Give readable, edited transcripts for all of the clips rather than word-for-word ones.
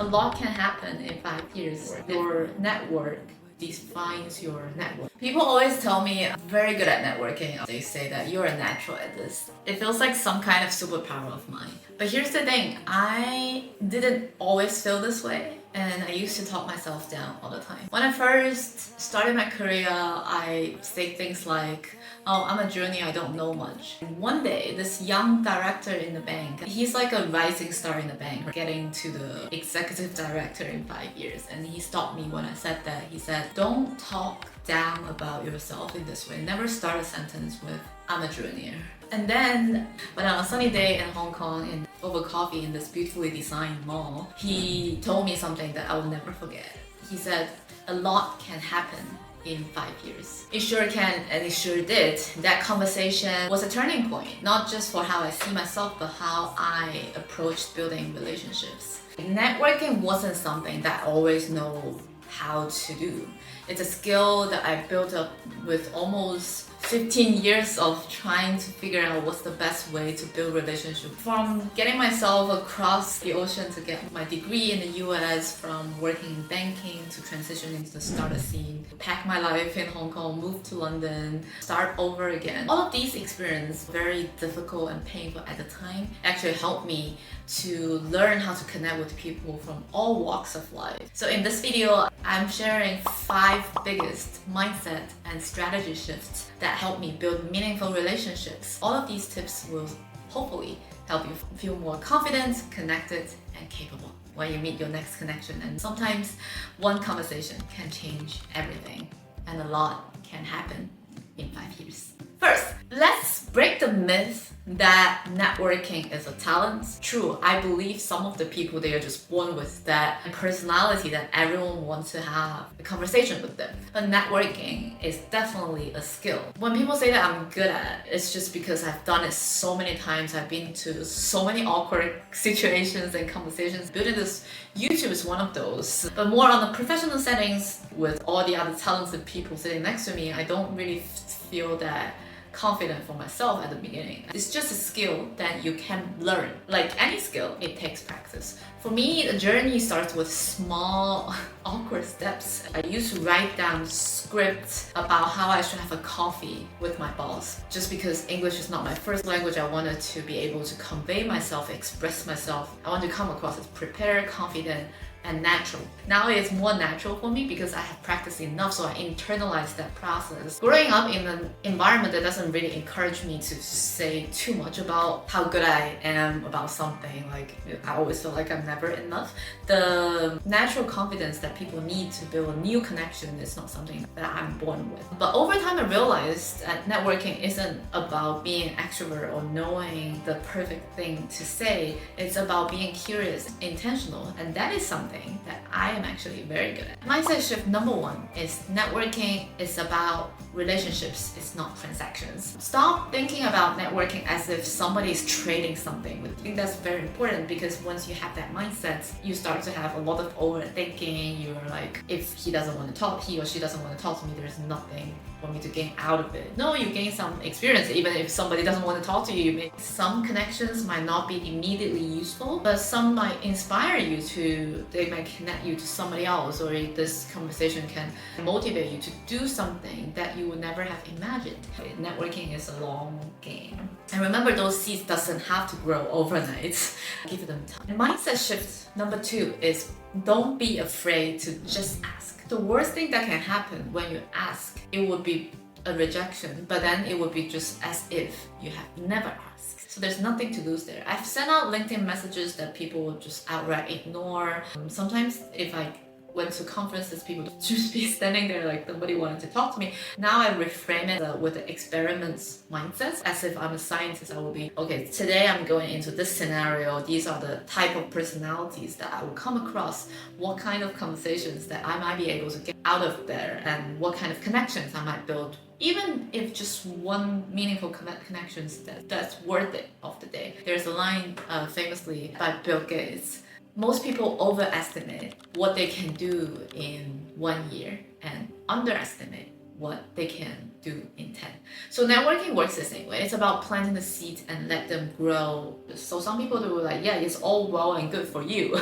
lot can happen in 5 years. Your network defines your network. People always tell me I'm very good at networking. They say that you're a natural at this. It feels like some kind of superpower of mine. But here's the thing, I didn't always feel this way. And I used to talk myself down all the time. When I first started my career, I say things like, oh, I'm a junior, I don't know much. One day, this young director in the bank, he's like a rising star in the bank, getting to the executive director in 5 years. And he stopped me when I said that. He said, don't talk down about yourself in this way. Never start a sentence with, I'm a junior. And then, when on a sunny day in Hong Kong, over coffee in this beautifully designed mall, he told me something that I will never forget. He said, a lot can happen in 5 years. It sure can, and it sure did. That conversation was a turning point, not just for how I see myself, but how I approached building relationships. Networking wasn't something that I always know how to do. It's a skill that I built up with almost 15 years of trying to figure out what's the best way to build relationships. From getting myself across the ocean to get my degree in the US, from working in banking to transition into the startup scene, pack my life in Hong Kong, move to London, start over again. All of these experiences, very difficult and painful at the time, actually helped me to learn how to connect with people from all walks of life. So in this video, I'm sharing 5 biggest mindset and strategy shifts that help me build meaningful relationships. All of these tips will hopefully help you feel more confident, connected, and capable when you meet your next connection. And sometimes one conversation can change everything, and a lot can happen in 5 years. First, let's break the myth that networking is a talent. True, I believe some of the people, they are just born with that personality that everyone wants to have a conversation with them. But networking is definitely a skill. When people say that I'm good at it, it's just because I've done it so many times. I've been to so many awkward situations and conversations. Building this YouTube is one of those. But more on the professional settings with all the other talented people sitting next to me, I don't really feel that confident for myself at the beginning. It's just a skill that you can learn. Like any skill, it takes practice. For me, the journey starts with small, awkward steps. I used to write down scripts about how I should have a coffee with my boss. Just because English is not my first language, I wanted to be able to convey myself, express myself. I want to come across as prepared, confident, and natural. Now it's more natural for me because I have practiced enough, so I internalize that process. Growing up in an environment that doesn't really encourage me to say too much about how good I am about something, like I always feel like I'm never enough. The natural confidence that people need to build a new connection is not something that I'm born with. But over time I realized that networking isn't about being an extrovert or knowing the perfect thing to say. It's about being curious, intentional, and that is something that I am actually very good at. Mindset shift number 1 is networking is about relationships, it's not transactions. Stop thinking about networking as if somebody is trading something. I think that's very important because once you have that mindset, you start to have a lot of overthinking. You're like, if he doesn't want to talk, he or she doesn't want to talk to me, there's nothing for me to gain out of it. No, you gain some experience. Even if somebody doesn't want to talk to you, some connections might not be immediately useful, but some might inspire you to, they might connect you to somebody else, or this conversation can motivate you to do something that you would never have imagined. Networking is a long game. And remember, those seeds doesn't have to grow overnight. Give them time. Mindset shift number 2 is don't be afraid to just ask. The worst thing that can happen when you ask, it would be a rejection, but then it would be just as if you have never asked. So there's nothing to lose there. I've sent out LinkedIn messages that people would just outright ignore. Sometimes if I went to conferences, people would just be standing there like nobody wanted to talk to me. Now I reframe it with the experiments mindset, as if I'm a scientist. I will be, okay, today I'm going into this scenario. These are the type of personalities that I will come across. What kind of conversations that I might be able to get out of there, and what kind of connections I might build. Even if just one meaningful connections that's worth it of the day. There's a line famously by Bill Gates. Most people overestimate what they can do in 1 year and underestimate what they can do in 10. So networking works the same way. It's about planting the seeds and let them grow. So some people will like, yeah, it's all well and good for you.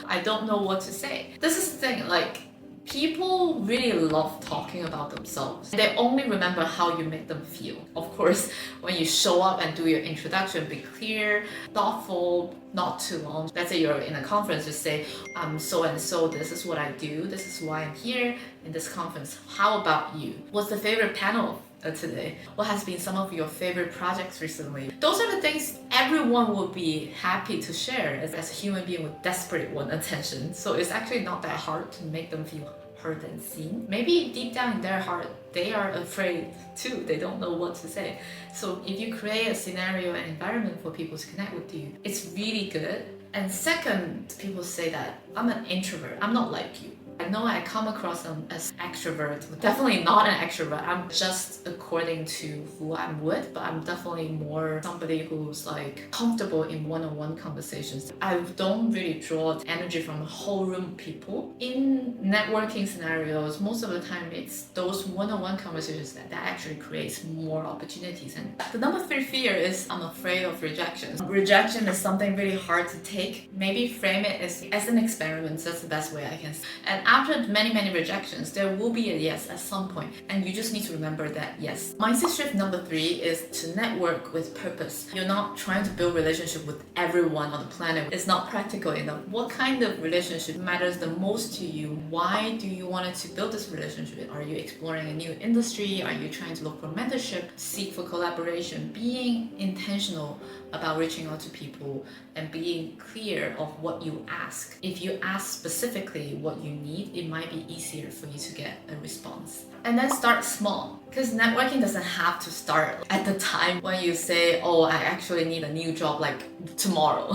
I don't know what to say. This is the thing, like, people really love talking about themselves. They only remember how you make them feel. Of course, when you show up and do your introduction, be clear, thoughtful, not too long. Let's say you're in a conference, just say, I'm so and so, this is what I do, this is why I'm here in this conference. How about you? What's the favorite panel today? What has been some of your favorite projects recently? Those are the things everyone will be happy to share as a human being with desperate want attention. So it's actually not that hard to make them feel heard and seen. Maybe deep down in their heart, they are afraid too. They don't know what to say. So if you create a scenario and environment for people to connect with you, it's really good. And second, people say that I'm an introvert. I'm not like you. I know I come across them as extrovert, but definitely not an extrovert. I'm just according to who I'm with, but I'm definitely more somebody who's like comfortable in one-on-one conversations. I don't really draw energy from a whole room of people. In networking scenarios, most of the time it's those one-on-one conversations that actually creates more opportunities. And the number 3 fear is I'm afraid of rejection. Rejection is something really hard to take. Maybe frame it as an experiment. That's the best way I can. And after many rejections, there will be a yes at some point, and you just need to remember that yes. Mindset shift number 3 is to network with purpose. You're not trying to build relationship with everyone on the planet. It's not practical enough. What kind of relationship matters the most to you? Why do you want to build this relationship? Are you exploring a new industry? Are you trying to look for mentorship, seek for collaboration? Being intentional about reaching out to people and being clear of what you ask. If you ask specifically what you need, it might be easier for you to get a response. And then start small, because networking doesn't have to start at the time when you say, oh, I actually need a new job like tomorrow.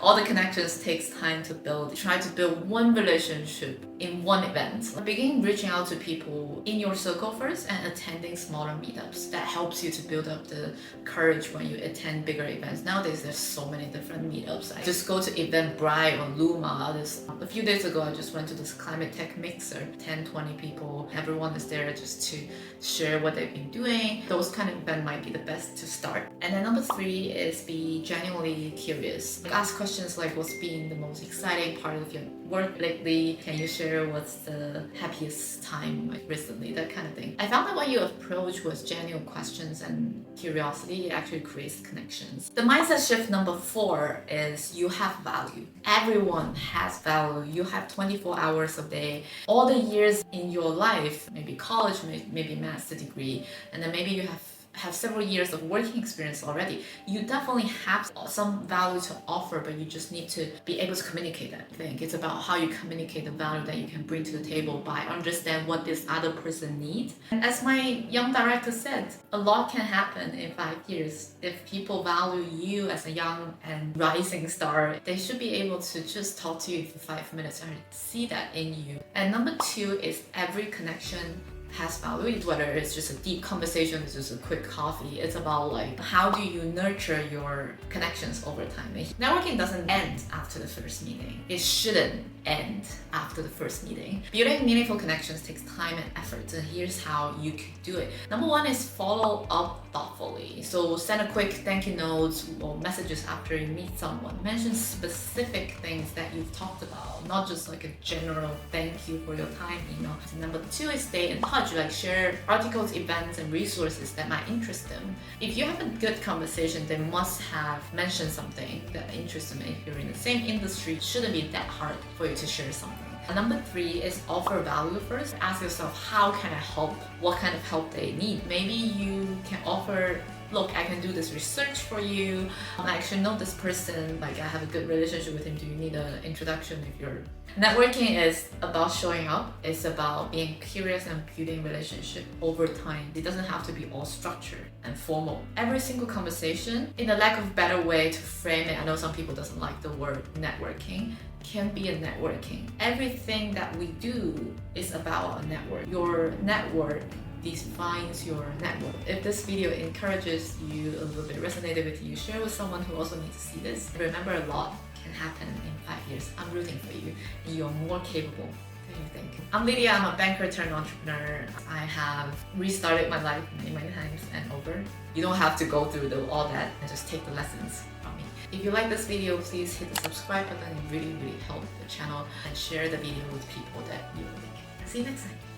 All the connections takes time to build. Try to build one relationship in one event. Begin reaching out to people in your circle first and attending smaller meetups. That helps you to build up the courage when you attend bigger events. Nowadays, there's so many different meetups. I just go to Eventbrite or Luma. A few days ago, I just went to this climate tech mixer, 10-20 people. Everyone is there just to share what they've been doing. Those kind of events might be the best to start. And then number 3 is be genuinely curious. Ask questions like, what's been the most exciting part of your work lately? Can you share what's the happiest time recently? That kind of thing. I found that when you approach with genuine questions and curiosity, it actually creates connections. The mindset shift number 4 is you have value. Everyone has value. You have 24 hours a day. All the years in your life, maybe college, maybe master degree, and then maybe you have several years of working experience already. You definitely have some value to offer, but you just need to be able to communicate that. I think it's about how you communicate the value that you can bring to the table by understand what this other person needs. And as my young director said, a lot can happen in 5 years. If people value you as a young and rising star, they should be able to just talk to you for 5 minutes and see that in you. And number 2 is every connection has value, whether it's just a deep conversation, it's just a quick coffee. It's about like, how do you nurture your connections over time? Networking doesn't end after the first meeting. It shouldn't end after the first meeting. Building meaningful connections takes time and effort, and here's how you could do it. Number 1 is follow up thoughtfully. So send a quick thank you notes or messages after you meet someone. Mention specific things that you've talked about, not just like a general thank you for your time email. And number 2 is stay in touch, like share articles, events, and resources that might interest them. If you have a good conversation, they must have mentioned something that interests them. If you're in the same industry, it shouldn't be that hard for you to share something. Number 3 is offer value first. Ask yourself, how can I help? What kind of help they need? Maybe you can offer, look, I can do this research for you. I actually know this person, like I have a good relationship with him. Do you need an introduction? If you're networking is about showing up. It's about being curious and building relationship over time. It doesn't have to be all structured and formal. Every single conversation, in a lack of better way to frame it, I know some people doesn't like the word networking, can be a networking. Everything that we do is about a network. Your network defines your network. If this video encourages you a little bit, resonated with you, share with someone who also needs to see this. Remember, a lot can happen in 5 years. I'm rooting for you, and you are more capable do you think? I'm Lydia, I'm a banker turned entrepreneur. I have restarted my life many times and over. You don't have to go through all that and just take the lessons from me. If you like this video, please hit the subscribe button. It really helps the channel, and share the video with people that you like. See you next time.